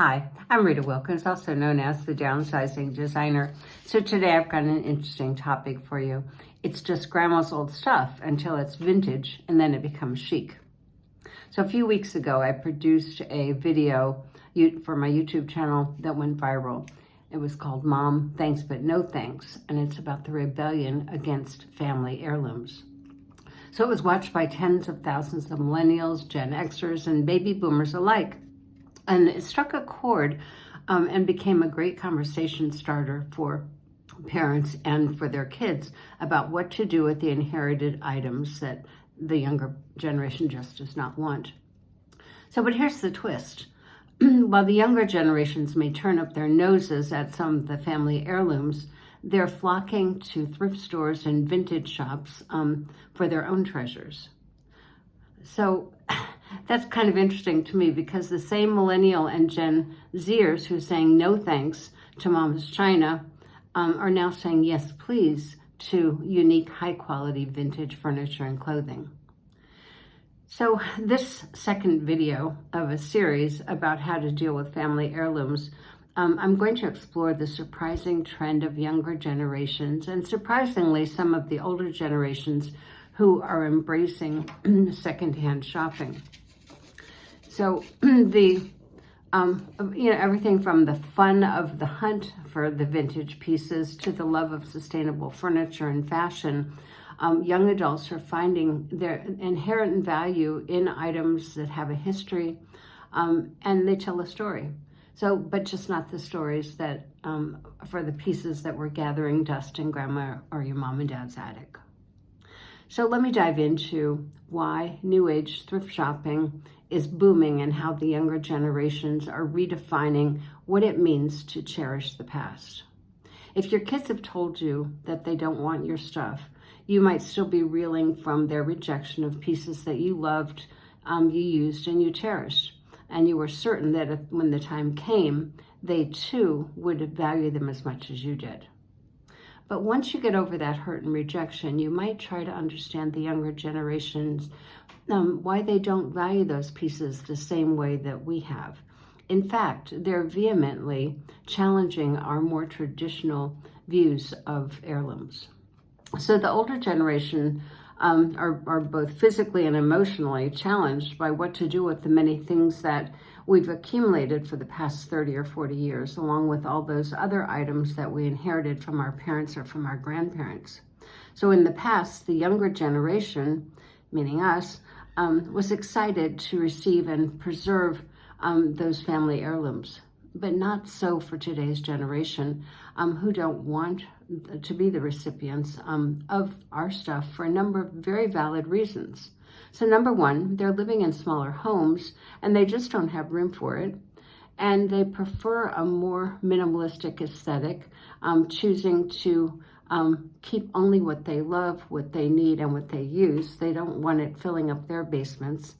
Hi, I'm Rita Wilkins, also known as the Downsizing Designer. So today I've got an interesting topic for you. It's just grandma's old stuff until it's vintage and then it becomes chic. So a few weeks ago, I produced a video for my YouTube channel that went viral. It was called Mom, Thanks But No Thanks, and it's about the rebellion against family heirlooms. So it was watched by tens of thousands of millennials, Gen Xers, and baby boomers alike. And it struck a chord and became a great conversation starter for parents and for their kids about what to do with the inherited items that the younger generation just does not want. So, but here's the twist. While the younger generations may turn up their noses at some of the family heirlooms, they're flocking to thrift stores and vintage shops for their own treasures. So that's kind of interesting to me because the same millennial and Gen Zers who are saying no thanks to Mama's China are now saying yes please to unique high quality vintage furniture and clothing. So this second video of a series about how to deal with family heirlooms, I'm going to explore the surprising trend of younger generations and surprisingly some of the older generations who are embracing secondhand shopping. So everything from the fun of the hunt for the vintage pieces to the love of sustainable furniture and fashion, young adults are finding their inherent value in items that have a history and they tell a story. So, but just not the stories that for the pieces that were gathering dust in grandma or your mom and dad's attic. So let me dive into why New Age thrift shopping is booming and how the younger generations are redefining what it means to cherish the past. If your kids have told you that they don't want your stuff, you might still be reeling from their rejection of pieces that you loved, you used, and you cherished. And you were certain that when the time came, they too would value them as much as you did. But once you get over that hurt and rejection, you might try to understand the younger generations, why they don't value those pieces the same way that we have. In fact, they're vehemently challenging our more traditional views of heirlooms. So the older generation are both physically and emotionally challenged by what to do with the many things that we've accumulated for the past 30 or 40 years, along with all those other items that we inherited from our parents or from our grandparents. So in the past, the younger generation, meaning us, was excited to receive and preserve those family heirlooms, but not so for today's generation, who don't want to be the recipients of our stuff for a number of very valid reasons. So number one, they're living in smaller homes and they just don't have room for it. And they prefer a more minimalistic aesthetic, choosing to keep only what they love, what they need, and what they use. They don't want it filling up their basements.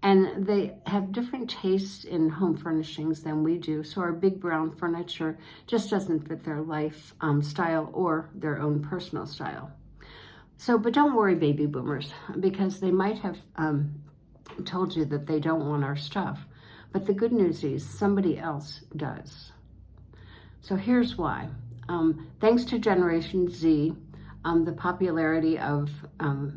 And they have different tastes in home furnishings than we do. So our big brown furniture just doesn't fit their life style or their own personal style. So, but don't worry, baby boomers, because they might have told you that they don't want our stuff. But the good news is somebody else does. So here's why. Thanks to Generation Z, the popularity of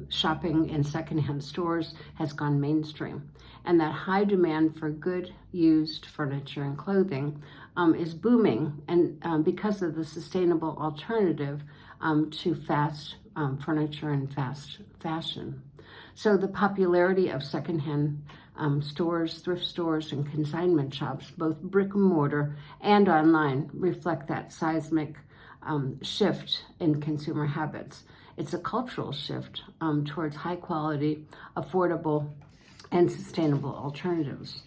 shopping in secondhand stores has gone mainstream. And that high demand for good used furniture and clothing is booming, and because of the sustainable alternative to fast furniture and fast fashion. So the popularity of secondhand stores, thrift stores, and consignment shops, both brick and mortar and online, reflect that seismic shift in consumer habits. It's a cultural shift towards high quality, affordable, and sustainable alternatives.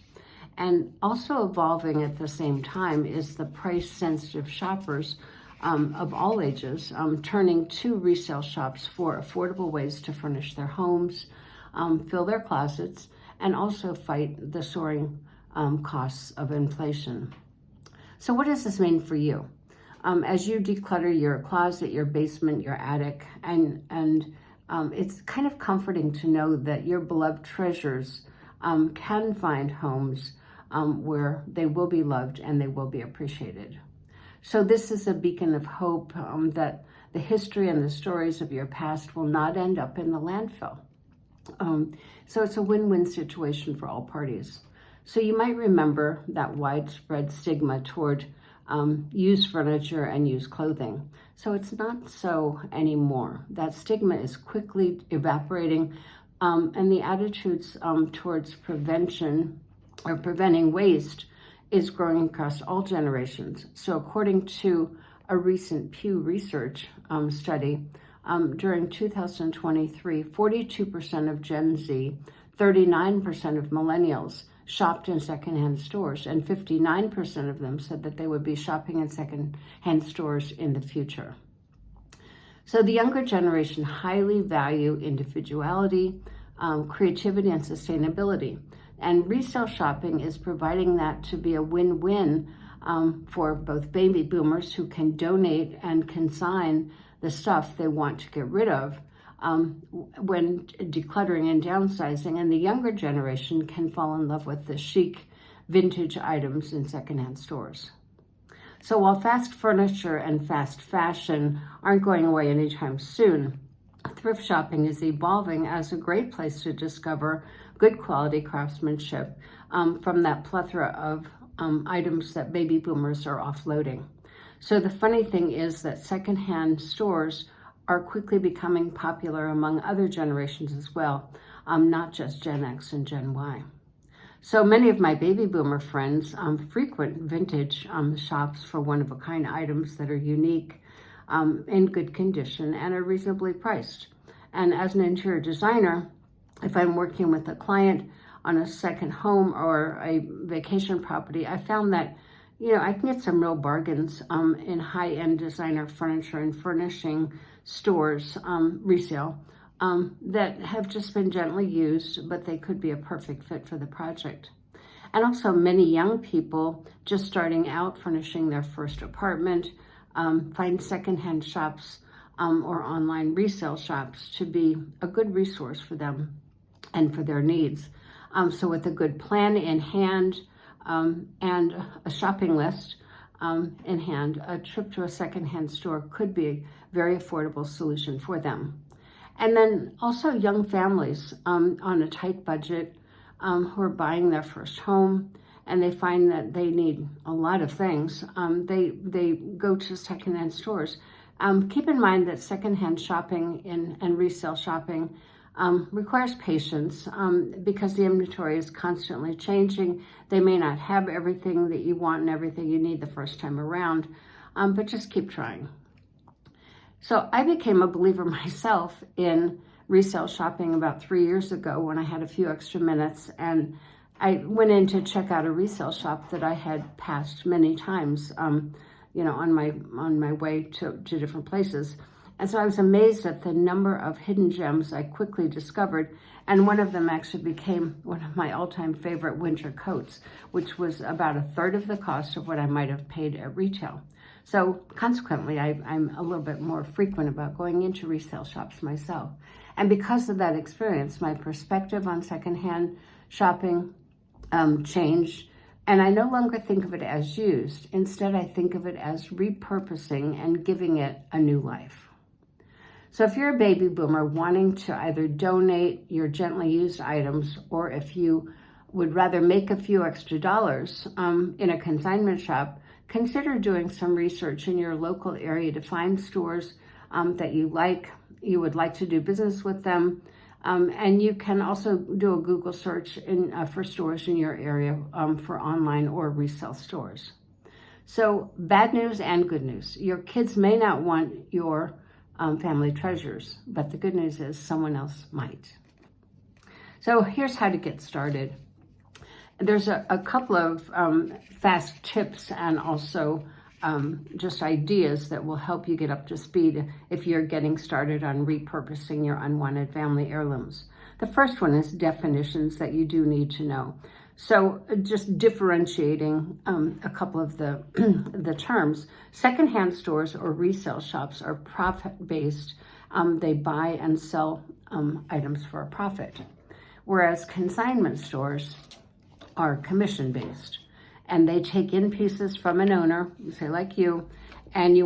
And also evolving at the same time is the price sensitive shoppers of all ages turning to resale shops for affordable ways to furnish their homes, fill their closets, and also fight the soaring costs of inflation. So what does this mean for you? As you declutter your closet, your basement, your attic, and it's kind of comforting to know that your beloved treasures can find homes where they will be loved and they will be appreciated. So this is a beacon of hope that the history and the stories of your past will not end up in the landfill. So it's a win-win situation for all parties. So you might remember that widespread stigma toward used furniture and used clothing. So it's not so anymore. That stigma is quickly evaporating, and the attitudes towards prevention or preventing waste is growing across all generations. So according to a recent Pew Research study, during 2023, 42% of Gen Z, 39% of millennials shopped in secondhand stores, and 59% of them said that they would be shopping in secondhand stores in the future. So the younger generation highly value individuality, creativity, and sustainability. And resale shopping is providing that to be a win-win for both baby boomers who can donate and consign the stuff they want to get rid of when decluttering and downsizing, and the younger generation can fall in love with the chic vintage items in secondhand stores. So while fast furniture and fast fashion aren't going away anytime soon, thrift shopping is evolving as a great place to discover good quality craftsmanship from that plethora of items that baby boomers are offloading. So the funny thing is that secondhand stores are quickly becoming popular among other generations as well, not just Gen X and Gen Y. So many of my baby boomer friends frequent vintage shops for one-of-a-kind items that are unique, in good condition, and are reasonably priced. And as an interior designer, if I'm working with a client on a second home or a vacation property, I found that I can get some real bargains in high-end designer furniture and furnishing stores, resale, that have just been gently used, but they could be a perfect fit for the project. And also many young people just starting out furnishing their first apartment find secondhand shops or online resale shops to be a good resource for them and for their needs. So with a good plan in hand and a shopping list in hand, a trip to a secondhand store could be a very affordable solution for them. And then also young families on a tight budget who are buying their first home, and they find that they need a lot of things. They go to secondhand stores. Keep in mind that secondhand shopping and resale shopping requires patience because the inventory is constantly changing. They may not have everything that you want and everything you need the first time around, but just keep trying. So I became a believer myself in resale shopping about 3 years ago when I had a few extra minutes, and I went in to check out a resale shop that I had passed many times, on my way to different places. And so I was amazed at the number of hidden gems I quickly discovered. And one of them actually became one of my all-time favorite winter coats, which was about a third of the cost of what I might have paid at retail. So consequently, I'm a little bit more frequent about going into resale shops myself. And because of that experience, my perspective on secondhand shopping changed. And I no longer think of it as used. Instead, I think of it as repurposing and giving it a new life. So if you're a baby boomer wanting to either donate your gently used items, or if you would rather make a few extra dollars in a consignment shop, consider doing some research in your local area to find stores that you would like to do business with them. And you can also do a Google search for stores in your area for online or resale stores. So bad news and good news. Your kids may not want your family treasures, but the good news is someone else might. So here's how to get started. There's a couple of fast tips and also just ideas that will help you get up to speed if you're getting started on repurposing your unwanted family heirlooms. The first one is definitions that you do need to know. So just differentiating a couple of the terms. Secondhand stores or resale shops are profit-based. They buy and sell items for a profit. Whereas consignment stores are commission-based, and they take in pieces from an owner, say like you, and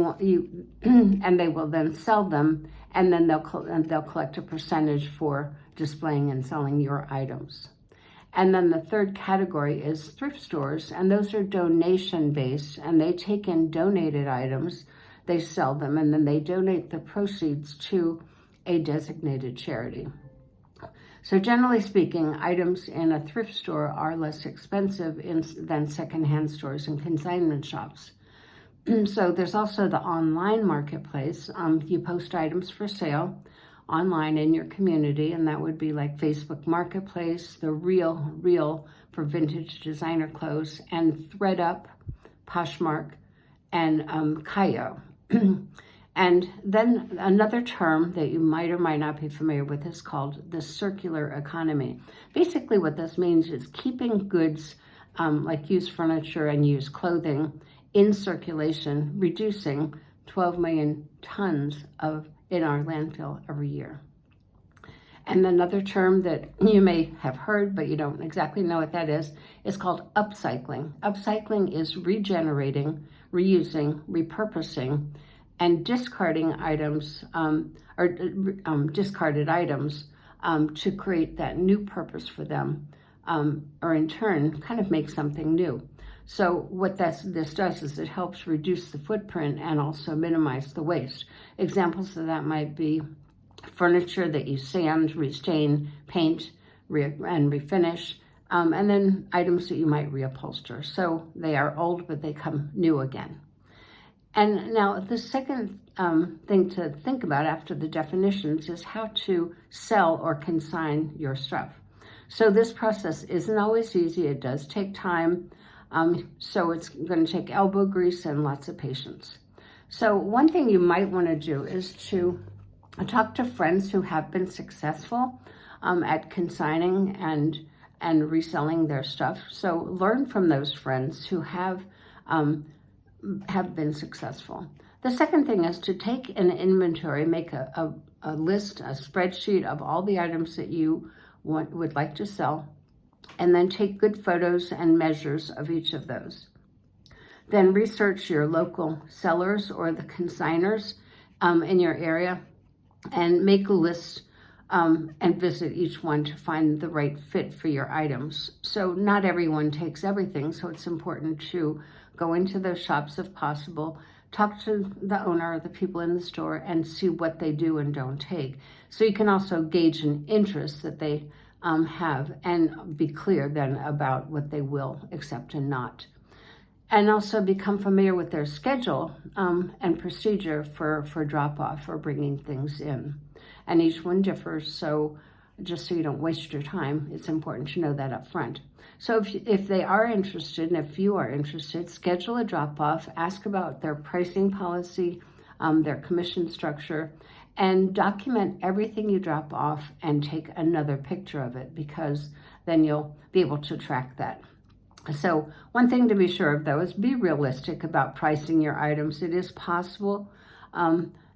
and they will then sell them, and then they'll collect a percentage for displaying and selling your items. And then the third category is thrift stores, and those are donation-based, and they take in donated items, they sell them, and then they donate the proceeds to a designated charity. So generally speaking, items in a thrift store are less expensive than secondhand stores and consignment shops. So there's also the online marketplace. You post items for sale online in your community, and that would be like Facebook Marketplace, the Real for vintage designer clothes, and ThreadUp, Poshmark, and Kyo. And then another term that you might or might not be familiar with is called the circular economy. Basically what this means is keeping goods like used furniture and used clothing in circulation, reducing 12 million tons in our landfill every year. And another term that you may have heard, but you don't exactly know what that is called upcycling. Upcycling is regenerating, reusing, repurposing, and discarding items discarded items to create that new purpose for them, or in turn, kind of make something new. So what this does is it helps reduce the footprint and also minimize the waste. Examples of that might be furniture that you sand, restain, paint, and refinish, and then items that you might reupholster. So they are old, but they come new again. And now the second thing to think about after the definitions is how to sell or consign your stuff. So this process isn't always easy. It does take time. So it's going to take elbow grease and lots of patience. So one thing you might want to do is to talk to friends who have been successful at consigning and reselling their stuff. So learn from those friends who have been successful. The second thing is to take an inventory, make a list, a spreadsheet of all the items that you would like to sell, and then take good photos and measures of each of those. Then research your local sellers or the consigners in your area, and make a list and visit each one to find the right fit for your items. So not everyone takes everything, so it's important to go into those shops if possible, talk to the owner or the people in the store, and see what they do and don't take. So you can also gauge an interest that they have and be clear then about what they will accept and not. And also become familiar with their schedule and procedure for drop-off or bringing things in. And each one differs, so just so you don't waste your time, it's important to know that up front. So if they are interested, and if you are interested, schedule a drop-off, ask about their pricing policy, their commission structure, and document everything you drop off and take another picture of it, because then you'll be able to track that. So one thing to be sure of, though, is be realistic about pricing your items. It is possible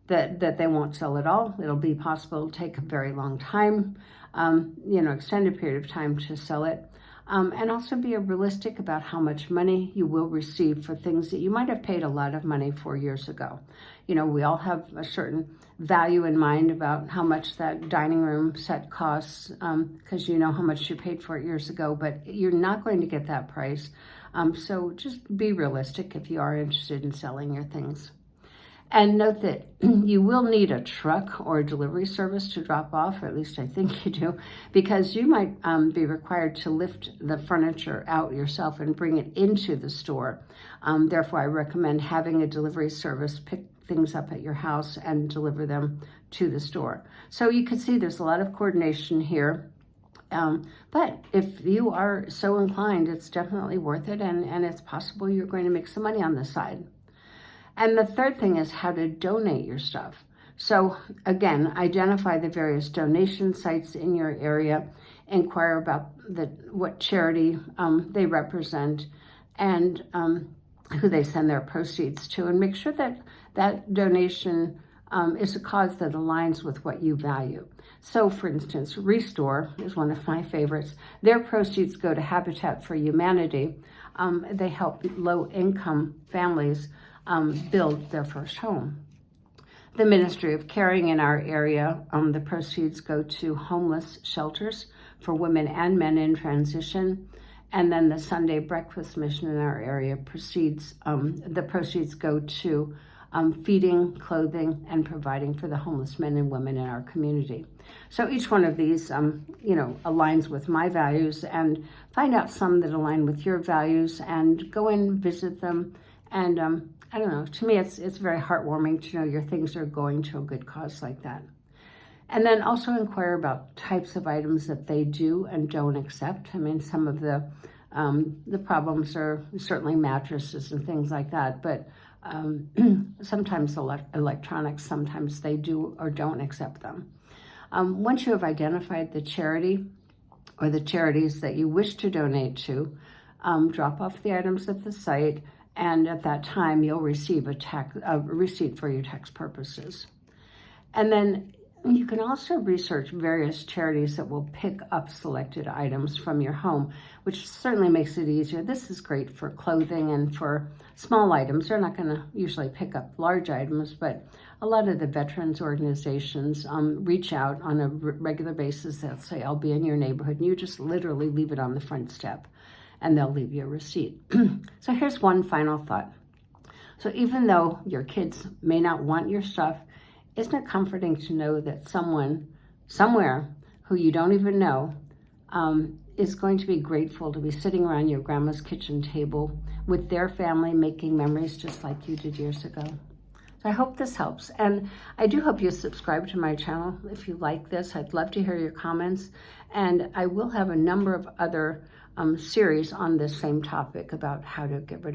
that they won't sell at all. It'll be possible to take a very long time, extended period of time to sell it. And also be realistic about how much money you will receive for things that you might have paid a lot of money for years ago. We all have a certain value in mind about how much that dining room set costs, because you know how much you paid for it years ago, but you're not going to get that price. So just be realistic if you are interested in selling your things. And note that you will need a truck or a delivery service to drop off, or at least I think you do, because you might be required to lift the furniture out yourself and bring it into the store. Therefore, I recommend having a delivery service pick things up at your house and deliver them to the store. So you can see there's a lot of coordination here. But if you are so inclined, it's definitely worth it, and it's possible you're going to make some money on the side. And the third thing is how to donate your stuff. So again, identify the various donation sites in your area, inquire about what charity they represent, and who they send their proceeds to, and make sure that donation is a cause that aligns with what you value. So, for instance, Restore is one of my favorites. Their proceeds go to Habitat for Humanity. They help low-income families build their first home. The Ministry of Caring in our area, the proceeds go to homeless shelters for women and men in transition. And then the Sunday Breakfast Mission in our area the proceeds go to feeding, clothing, and providing for the homeless men and women in our community. So each one of these, aligns with my values, and find out some that align with your values and go and visit them. And I don't know, to me, it's very heartwarming to know your things are going to a good cause like that. And then also inquire about types of items that they do and don't accept. I mean, some of the problems are certainly mattresses and things like that, but sometimes electronics, sometimes they do or don't accept them. Once you have identified the charity or the charities that you wish to donate to, drop off the items at the site, and at that time you'll receive a receipt for your tax purposes. And then you can also research various charities that will pick up selected items from your home, which certainly makes it easier. This is great for clothing and for small items. They're not going to usually pick up large items, but a lot of the veterans organizations reach out on a regular basis. They'll say, I'll be in your neighborhood, and you just literally leave it on the front step, and they'll leave you a receipt. So here's one final thought. So even though your kids may not want your stuff, isn't it comforting to know that someone, somewhere, who you don't even know, is going to be grateful to be sitting around your grandma's kitchen table with their family, making memories just like you did years ago? So I hope this helps. And I do hope you subscribe to my channel if you like this. I'd love to hear your comments. And I will have a number of other series on this same topic about how to get rid of